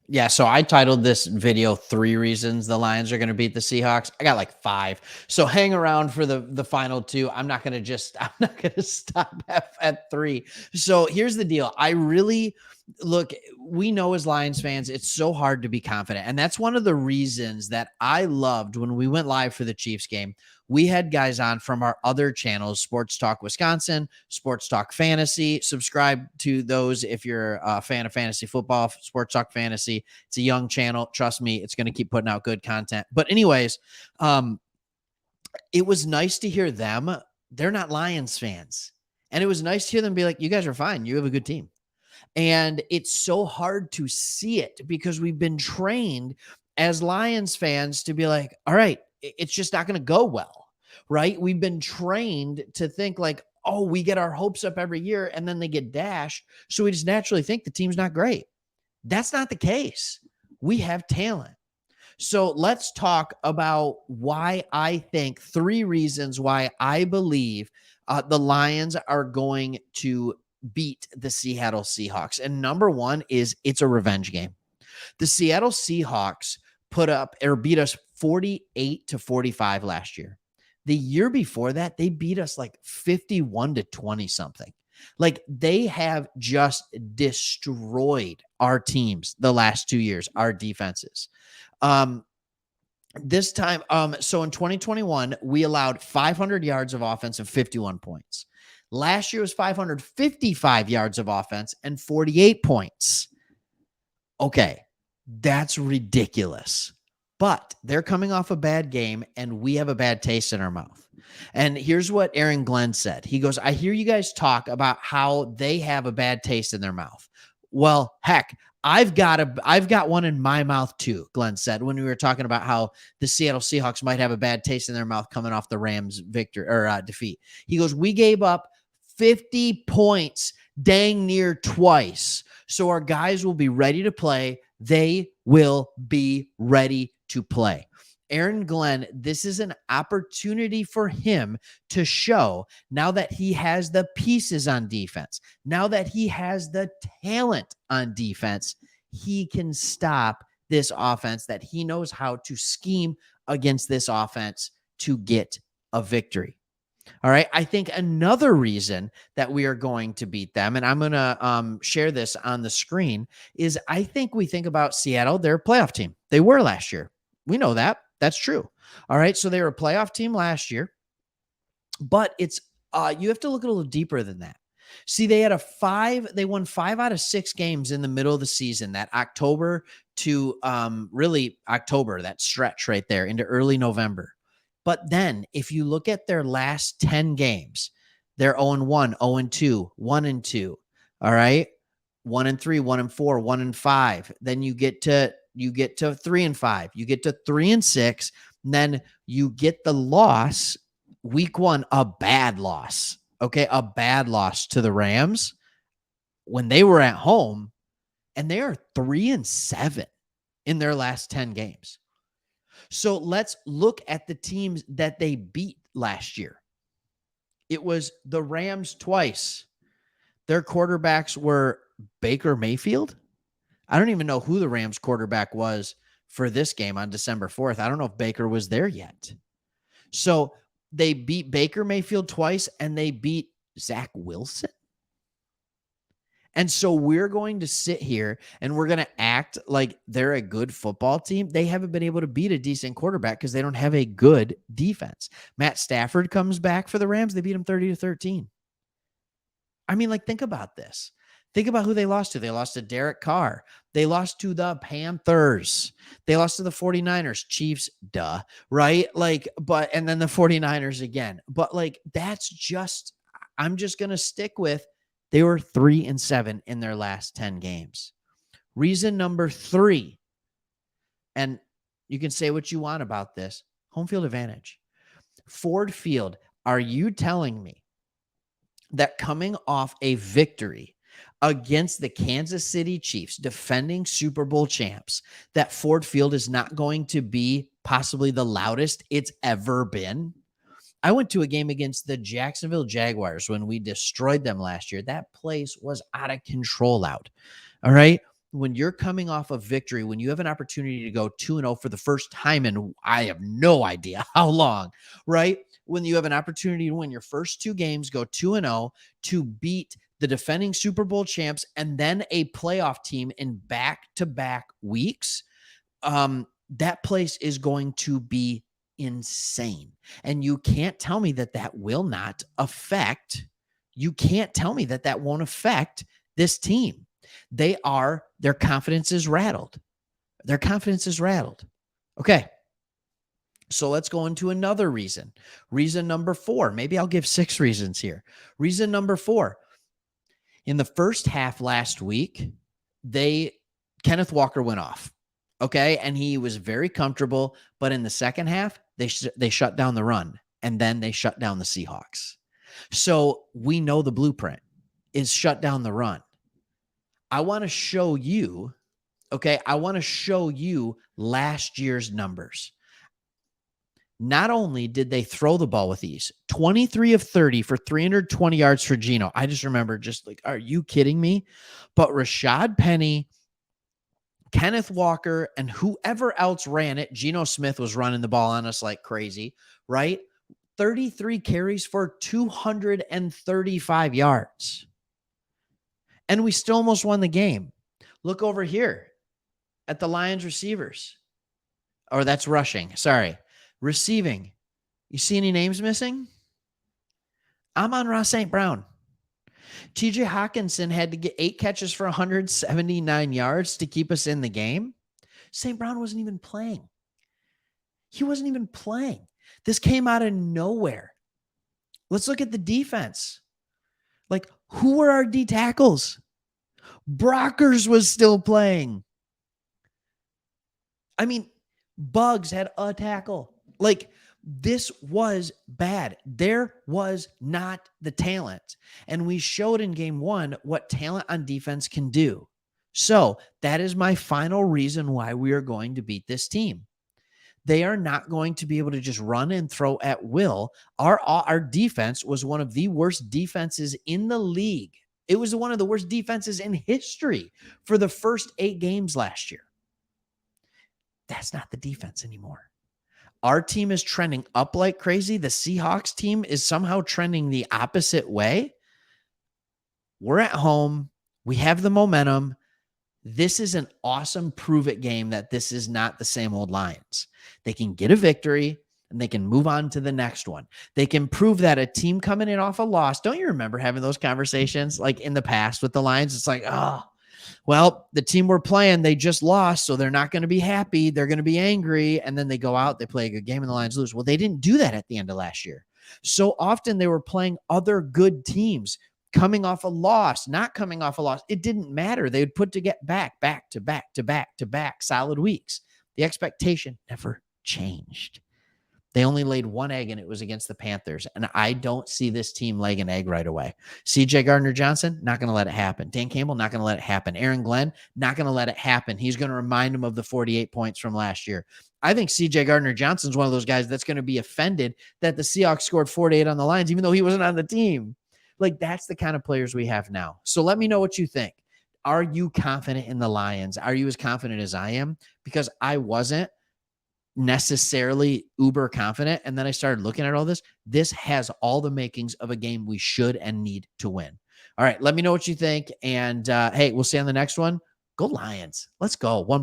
Yeah, so I titled this video 3 reasons the Lions are gonna beat the Seahawks. I got like 5. So hang around for the final 2. I'm not gonna stop at 3. So here's the deal. I really look, we know as Lions fans, it's so hard to be confident. And that's one of the reasons that I loved when we went live for the Chiefs game. We had guys on from our other channels, Sports Talk Wisconsin, Sports Talk Fantasy. Subscribe to those if you're a fan of fantasy football, Sports Talk Fantasy. It's a young channel. Trust me, it's going to keep putting out good content. But anyways, it was nice to hear them. They're not Lions fans. And it was nice to hear them be like, you guys are fine. You have a good team. And it's so hard to see it because we've been trained as Lions fans to be like, all right, it's just not going to go well, right? We've been trained to think like, oh, we get our hopes up every year and then they get dashed. So we just naturally think the team's not great. That's not the case. We have talent. So let's talk about why I think 3 reasons why I believe the Lions are going to beat the Seattle Seahawks. And number 1 is it's a revenge game. The Seattle Seahawks put up or beat us 48-45 last year. The year before that, they beat us like 51-20 something. Like they have just destroyed our teams the last 2 years, our defenses. This time, so in 2021, we allowed 500 yards of offense and 51 points. Last year was 555 yards of offense and 48 points. Okay, that's ridiculous. But they're coming off a bad game, and we have a bad taste in our mouth. And here's what Aaron Glenn said. He goes, I hear you guys talk about how they have a bad taste in their mouth. Well, heck, I've got one in my mouth too, Glenn said, when we were talking about how the Seattle Seahawks might have a bad taste in their mouth coming off the Rams defeat. He goes, we gave up 50 points dang near twice. So our guys will be ready to play. They will be ready to play. Aaron Glenn, this is an opportunity for him to show now that he has the pieces on defense, now that he has the talent on defense, he can stop this offense, that he knows how to scheme against this offense to get a victory. All right. I think another reason that we are going to beat them, and I'm going to share this on the screen, is I think we think about Seattle. They're a playoff team. They were last year. We know that. That's true. All right. So they were a playoff team last year, but it's you have to look a little deeper than that. See, they won 5 out of 6 games in the middle of the season, that October to really October, that stretch right there into early November. But then if you look at their last 10 games, they're 0-1, 0-2, 1-2. All right. 1-3, 1-4, 1-5. Then you get to 3-5. You get to 3-6. And then you get the loss week 1, a bad loss. Okay. A bad loss to the Rams when they were at home, and they are 3-7 in their last 10 games. So let's look at the teams that they beat last year. It was the Rams twice. Their quarterbacks were Baker Mayfield. I don't even know who the Rams quarterback was for this game on December 4th. I don't know if Baker was there yet. So they beat Baker Mayfield twice, and they beat Zach Wilson. And so we're going to sit here and we're going to act like they're a good football team. They haven't been able to beat a decent quarterback because they don't have a good defense. Matt Stafford comes back for the Rams. They beat him 30-13. I mean, like, think about this. Think about who they lost to. They lost to Derek Carr. They lost to the Panthers. They lost to the 49ers, Chiefs, duh, right? Like, and then the 49ers again. But like, I'm just going to stick with, they were 3-7 in their last 10 games. Reason number 3, and you can say what you want about this, home field advantage. Ford Field, are you telling me that coming off a victory against the Kansas City Chiefs, defending Super Bowl champs, that Ford Field is not going to be possibly the loudest it's ever been? I went to a game against the Jacksonville Jaguars when we destroyed them last year. That place was out of control loud. All right. when you're coming off a victory, when you have an opportunity to go 2-0 for the first time in I have no idea how long, right? When you have an opportunity to win your first 2 games, go 2-0 to beat the defending Super Bowl champs and then a playoff team in back-to-back weeks, that place is going to be insane. And you can't tell me that that will not affect, you can't tell me that that won't affect this team. Their confidence is rattled. Their confidence is rattled. Okay. So let's go into another reason. Reason number 4. Maybe I'll give 6 reasons here. Reason number 4. In the first half last week, Kenneth Walker went off. Okay. And he was very comfortable. But in the second half, they shut down the run and then they shut down the Seahawks. So we know the blueprint is shut down the run. I want to show you, okay, I want to show you last year's numbers. Not only did they throw the ball with ease, 23 of 30 for 320 yards for Geno. I just remember just like, are you kidding me? But Rashad Penny, Kenneth Walker, and whoever else ran it, Geno Smith was running the ball on us like crazy, right? 33 carries for 235 yards. And we still almost won the game. Look over here at the Lions receivers. Or that's rushing. Sorry. Receiving. You see any names missing? Amon-Ra St. Brown. TJ Hawkinson had to get 8 catches for 179 yards to keep us in the game. St. Brown wasn't even playing. He wasn't even playing. This came out of nowhere. Let's look at the defense. Like, who were our D tackles? Brockers was still playing. I mean, Bugs had a tackle. Like, this was bad. There was not the talent. And we showed in game 1 what talent on defense can do. So that is my final reason why we are going to beat this team. They are not going to be able to just run and throw at will. Our defense was one of the worst defenses in the league. It was one of the worst defenses in history for the first 8 games last year. That's not the defense anymore. Our team is trending up like crazy. The Seahawks team is somehow trending the opposite way. We're at home. We have the momentum. This is an awesome prove-it game that this is not the same old Lions. They can get a victory, and they can move on to the next one. They can prove that a team coming in off a loss, don't you remember having those conversations like in the past with the Lions? It's like, oh, well, the team we're playing, they just lost, so they're not going to be happy. They're going to be angry, and then they go out, they play a good game, and the Lions lose. Well, they didn't do that at the end of last year. So often they were playing other good teams, coming off a loss, not coming off a loss. It didn't matter. They would put to get back to back solid weeks. The expectation never changed. They only laid 1 egg, and it was against the Panthers. And I don't see this team laying an egg right away. CJ Gardner-Johnson, not going to let it happen. Dan Campbell, not going to let it happen. Aaron Glenn, not going to let it happen. He's going to remind him of the 48 points from last year. I think CJ Gardner-Johnson's one of those guys that's going to be offended that the Seahawks scored 48 on the Lions, even though he wasn't on the team. Like, that's the kind of players we have now. So let me know what you think. Are you confident in the Lions? Are you as confident as I am? Because I wasn't necessarily uber confident. And then I started looking at all this. This has all the makings of a game we should and need to win. All right. Let me know what you think. And hey, we'll see you on the next one. Go Lions. Let's go.